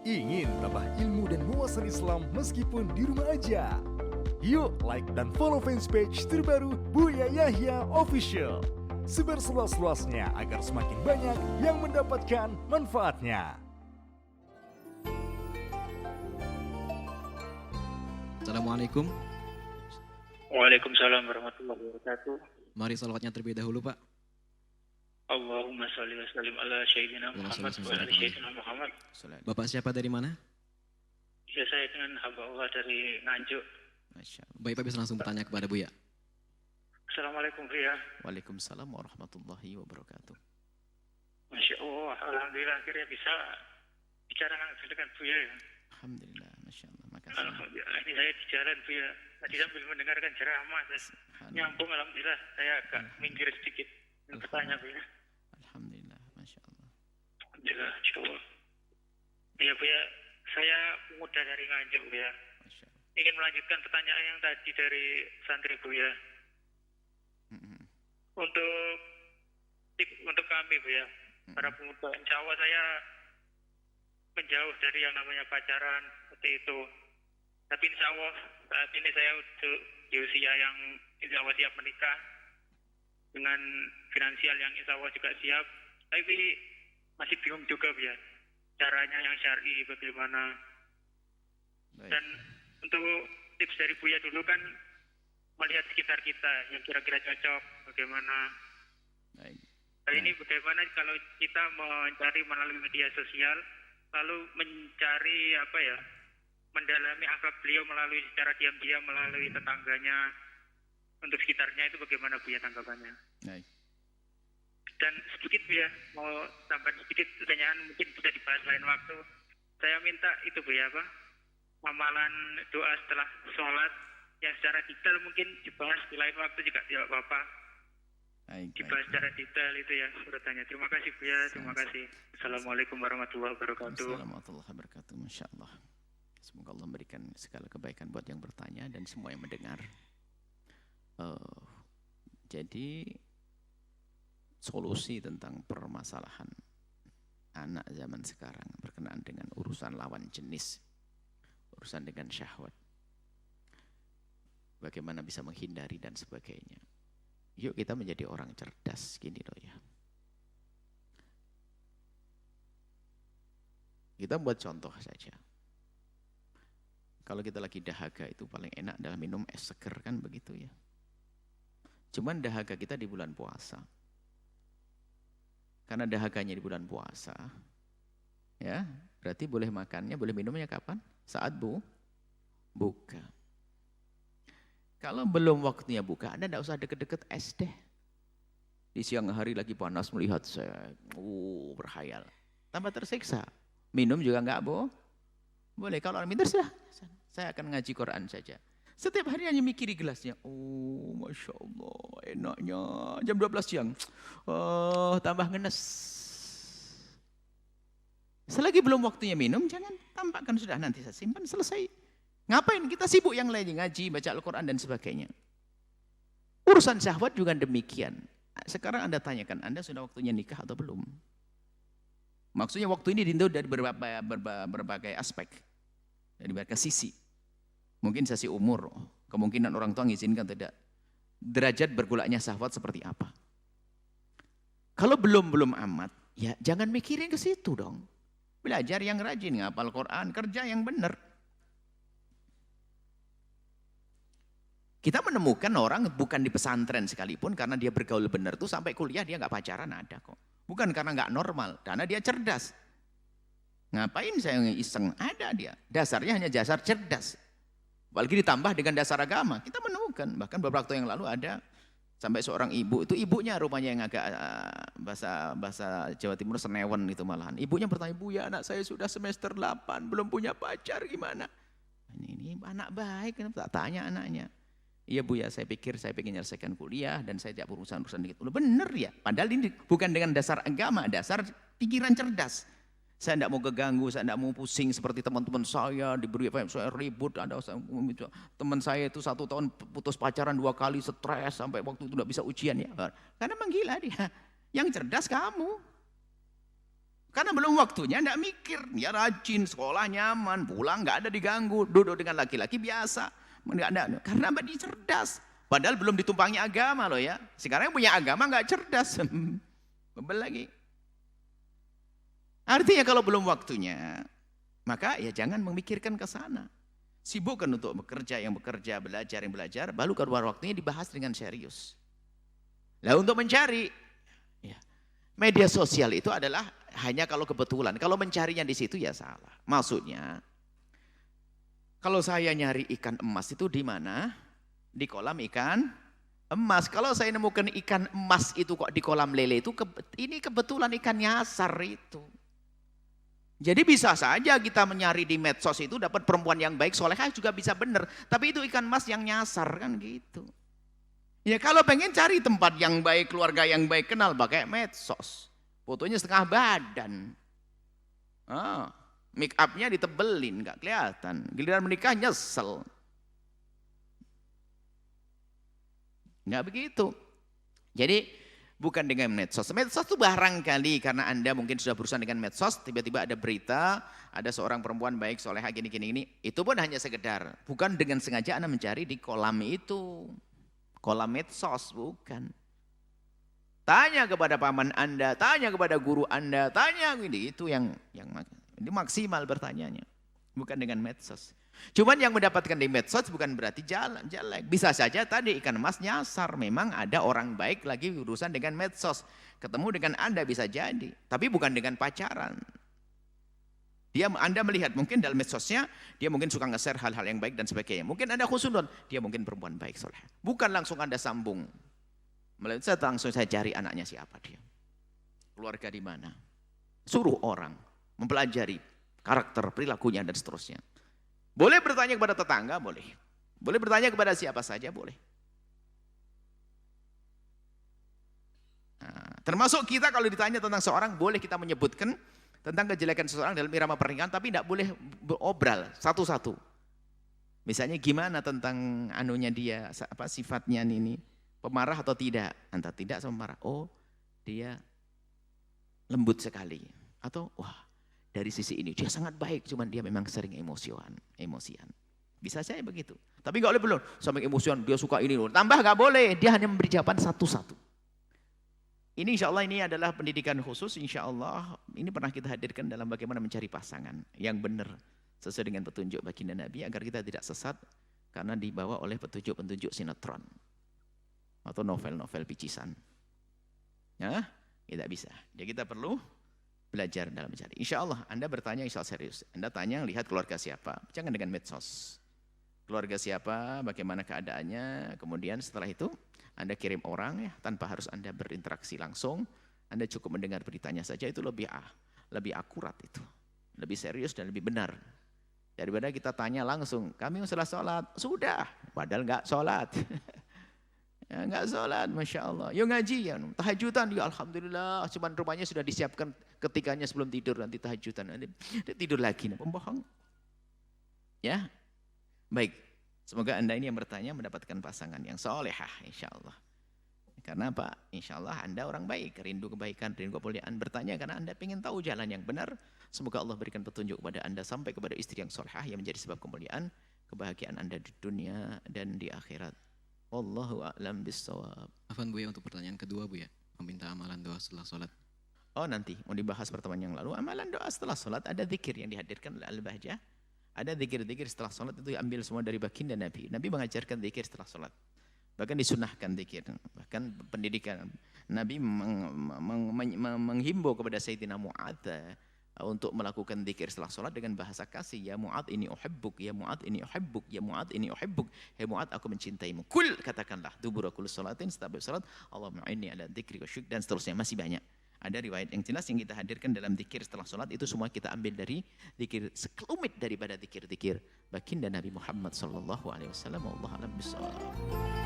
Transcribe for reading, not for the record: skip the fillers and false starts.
Ingin tambah ilmu dan wawasan Islam meskipun di rumah aja? Yuk like dan follow fanpage terbaru Buya Yahya Official. Sebar seluas-luasnya agar semakin banyak yang mendapatkan manfaatnya. Assalamualaikum. Waalaikumsalam warahmatullahi wabarakatuh. Mari salawatnya terlebih dahulu, Pak. Allahumma salli wa sallim ala Sayyidina Muhammad wa ala Sayyidina Muhammad. Bapak siapa dari mana? Ya, saya dengan hamba Allah dari Nganjuk. Masya Allah. Baik, Pak bisa langsung bertanya kepada Buya. Assalamualaikum Buya. Waalaikumsalam warahmatullahi wabarakatuh. Masya Allah, alhamdulillah akhirnya bisa bicara langsung dengan Buya ya. Alhamdulillah, Masya Allah. Makasih. Alhamdulillah, ini saya di jalan Buya. Tadi sambil mendengarkan ceramah, nyambung alhamdulillah. Saya agak minggir sedikit bertanya Buya. Alhamdulillah, Masya Allah. Alhamdulillah, Insya Allah. Ya Buya, saya pemuda dari Nganjuk Buya. Masya Allah. Ingin melanjutkan pertanyaan yang tadi dari santri Buya. Untuk kami Buya, para pemuda, insya Allah saya menjauh dari yang namanya pacaran seperti itu. Tapi insya Allah saat ini saya di usia yang insya Allah siap menikah dengan finansial yang insya Allah juga siap. Tapi masih bingung juga Buya, caranya yang syar'i bagaimana. Baik. Dan untuk tips dari Buya dulu kan melihat sekitar kita yang kira-kira cocok bagaimana. Baik. Kali ini bagaimana kalau kita mencari melalui media sosial, lalu mencari mendalami akhlak beliau melalui secara diam-diam melalui tetangganya, untuk sekitarnya itu bagaimana Buya tanggapannya? Baik. Dan sedikit Buya, mau tambah sedikit pertanyaan mungkin bisa dibahas lain waktu. Saya minta itu Buya amalan doa setelah sholat yang secara detail mungkin dibahas di lain waktu juga tidak apa-apa. Baik. Dibahas secara detail itu ya urutannya. Terima kasih Buya, terima kasih. Assalamualaikum warahmatullahi wabarakatuh. Assalamualaikum warahmatullahi wabarakatuh. Masya Allah. Semoga Allah memberikan segala kebaikan buat yang bertanya dan semua yang mendengar. Jadi solusi tentang permasalahan anak zaman sekarang berkenaan dengan urusan lawan jenis, urusan dengan syahwat, bagaimana bisa menghindari dan sebagainya. Yuk kita menjadi orang cerdas gini loh ya. Kita buat contoh saja. Kalau kita lagi dahaga itu paling enak adalah minum es seger kan begitu ya. Cuman dahaga kita di bulan puasa. Karena dahaganya di bulan puasa, ya berarti boleh makannya, boleh minumnya kapan? Saat buka. Kalau belum waktunya buka, Anda tidak usah deket-deket es deh. Di siang hari lagi panas melihat saya, berhayal. Tambah tersiksa. Minum juga enggak boleh. Kalau orang minum saya akan ngaji Quran saja. Setiap hari hanya mikiri gelasnya. Oh, Masya Allah, enaknya. Jam 12 siang. Oh, tambah ngenes. Selagi belum waktunya minum, jangan tampakkan sudah nanti saya simpan, selesai. Ngapain? Kita sibuk yang lain, ngaji, baca Al-Quran dan sebagainya. Urusan syahwat juga demikian. Sekarang Anda tanyakan, Anda sudah waktunya nikah atau belum? Maksudnya waktu ini ditinjau dari berbagai aspek. Dari berbagai sisi. Mungkin sisi umur, kemungkinan orang tua mengizinkan tidak. Derajat bergolaknya syahwat seperti apa. Kalau belum amat, ya jangan mikirin ke situ dong. Belajar yang rajin, ngapal Quran, kerja yang benar. Kita menemukan orang bukan di pesantren sekalipun karena dia bergaul benar tuh sampai kuliah dia nggak pacaran ada kok. Bukan karena nggak normal, karena dia cerdas. Ngapain saya iseng? Ada dia. Dasarnya hanya dasar cerdas. Apalagi ditambah dengan dasar agama. Kita menemukan, bahkan beberapa waktu yang lalu ada sampai seorang ibu, itu ibunya rupanya yang agak bahasa Jawa Timur senewen itu malahan. Ibunya bertanya, "Bu ya anak saya sudah semester 8, belum punya pacar, gimana?" Ini anak baik, tak tanya anaknya. "Iya Bu ya, saya pikir saya ingin menyelesaikan kuliah dan saya tidak urusan dikit." Udah bener ya, padahal ini bukan dengan dasar agama, dasar pikiran cerdas. Saya tidak mau keganggu, saya tidak mau pusing seperti teman-teman saya, diberi saya ribut, ada teman saya itu 1 tahun putus pacaran 2 kali, stres sampai waktu itu tidak bisa ujian ya. Karena menggila dia. Yang cerdas kamu. Karena belum waktunya, enggak mikir. Dia rajin, sekolah nyaman, pulang enggak ada diganggu, duduk dengan laki-laki biasa. Karena dia cerdas. Padahal belum ditumpangi agama loh ya. Sekarang yang punya agama enggak cerdas. Bebel lagi. Artinya kalau belum waktunya, maka ya jangan memikirkan ke sana. Sibukkan untuk bekerja, yang bekerja, belajar, yang belajar, baru keluar waktunya dibahas dengan serius. Lah untuk mencari, ya, media sosial itu adalah hanya kalau kebetulan. Kalau mencarinya di situ ya salah. Maksudnya, kalau saya nyari ikan emas itu di mana? Di kolam ikan emas. Kalau saya nemukan ikan emas itu kok di kolam lele itu, ini kebetulan ikan nyasar itu. Jadi bisa saja kita mencari di medsos itu dapat perempuan yang baik, solehah juga bisa benar. Tapi itu ikan emas yang nyasar kan gitu. Ya kalau pengen cari tempat yang baik, keluarga yang baik, kenal pakai medsos. Fotonya setengah badan. Make upnya ditebelin, nggak kelihatan. Giliran menikah nyesel. Nggak begitu. Jadi bukan dengan medsos. Medsos itu barangkali karena Anda mungkin sudah berurusan dengan medsos, tiba-tiba ada berita, ada seorang perempuan baik, soleha gini. Itu pun hanya sekedar. Bukan dengan sengaja Anda mencari di kolam itu. Kolam medsos, bukan. Tanya kepada paman Anda, tanya kepada guru Anda, tanya ini. Itu yang ini maksimal bertanyanya. Bukan dengan medsos. Cuman yang mendapatkan di medsos bukan berarti jelek. Bisa saja tadi ikan emas nyasar. Memang ada orang baik lagi urusan dengan medsos. Ketemu dengan Anda bisa jadi. Tapi bukan dengan pacaran. Anda melihat mungkin dalam medsosnya, dia mungkin suka nge-share hal-hal yang baik dan sebagainya. Mungkin Anda khusnudon, dia mungkin perempuan baik soleh. Bukan langsung Anda sambung. Langsung saya cari anaknya siapa dia. Keluarga di mana. Suruh orang mempelajari karakter, perilakunya dan seterusnya. Boleh bertanya kepada tetangga, boleh. Boleh bertanya kepada siapa saja, boleh. Nah, termasuk kita kalau ditanya tentang seorang, boleh kita menyebutkan tentang kejelekan seseorang dalam irama pernikahan, tapi tidak boleh berobrol satu-satu. Misalnya gimana tentang anunya dia, apa sifatnya ini, pemarah atau tidak? Antara tidak sama marah. Oh, dia lembut sekali. Atau wah, dari sisi ini dia sangat baik, cuman dia memang sering emosian. Bisa saya begitu. Tapi nggak boleh belum sampai emosian, dia suka ini loh. Tambah nggak boleh, dia hanya memberi jawaban satu-satu. Ini insya Allah ini adalah pendidikan khusus, insya Allah ini pernah kita hadirkan dalam bagaimana mencari pasangan yang benar sesuai dengan petunjuk baginda Nabi agar kita tidak sesat karena dibawa oleh petunjuk-petunjuk sinetron atau novel-novel picisan. Ya, tidak bisa. Jadi kita perlu belajar dalam mencari. Insya Allah Anda bertanya insya Allah serius. Anda tanya lihat keluarga siapa, jangan dengan medsos. Keluarga siapa, bagaimana keadaannya, kemudian setelah itu Anda kirim orang ya, tanpa harus Anda berinteraksi langsung. Anda cukup mendengar beritanya saja, itu lebih akurat itu. Lebih serius dan lebih benar. Daripada kita tanya langsung, kami setelah sholat, sudah, padahal enggak sholat. Ya, enggak sholat, Masya Allah. Ya ngaji, ya tahajudan, ya Alhamdulillah. Cuman rumahnya sudah disiapkan ketikanya sebelum tidur, nanti tahajudan. Nanti tidur lagi, pembohong. Ya, baik. Semoga Anda ini yang bertanya mendapatkan pasangan yang solehah, insya Allah. Karena apa? Insya Allah Anda orang baik, rindu kebaikan, rindu kemuliaan. Bertanya karena Anda ingin tahu jalan yang benar. Semoga Allah berikan petunjuk kepada Anda sampai kepada istri yang solehah yang menjadi sebab kemuliaan, kebahagiaan Anda di dunia dan di akhirat. Wallahu a'lam bissawab. Afan Buya untuk pertanyaan kedua Buya, meminta amalan doa setelah sholat. Oh nanti, mau dibahas pertemuan yang lalu. Amalan doa setelah sholat ada zikir yang dihadirkan oleh Al-Bahjah. Ada zikir-zikir setelah sholat itu ambil semua dari baginda Nabi. Nabi mengajarkan zikir setelah sholat. Bahkan disunahkan zikir. Bahkan pendidikan. Nabi menghimbau kepada Sayyidina Mu'adz untuk melakukan zikir setelah sholat dengan bahasa kasih. Ya Mu'adz ini uhibbuk, ya Mu'adz ini uhibbuk, ya Mu'adz ini uhibbuk. Hei Mu'adz aku mencintaimu. Kul katakanlah dubura kulli sholatin setiap sholat. Allahumma inni ala dzikri wa syukur dan seterusnya masih banyak. Ada riwayat yang jelas yang kita hadirkan dalam zikir setelah sholat itu semua kita ambil dari zikir sekelumit daripada zikir-zikir baginda Nabi Muhammad sallallahu alaihi wasallam. Wallahu a'lam bishawab.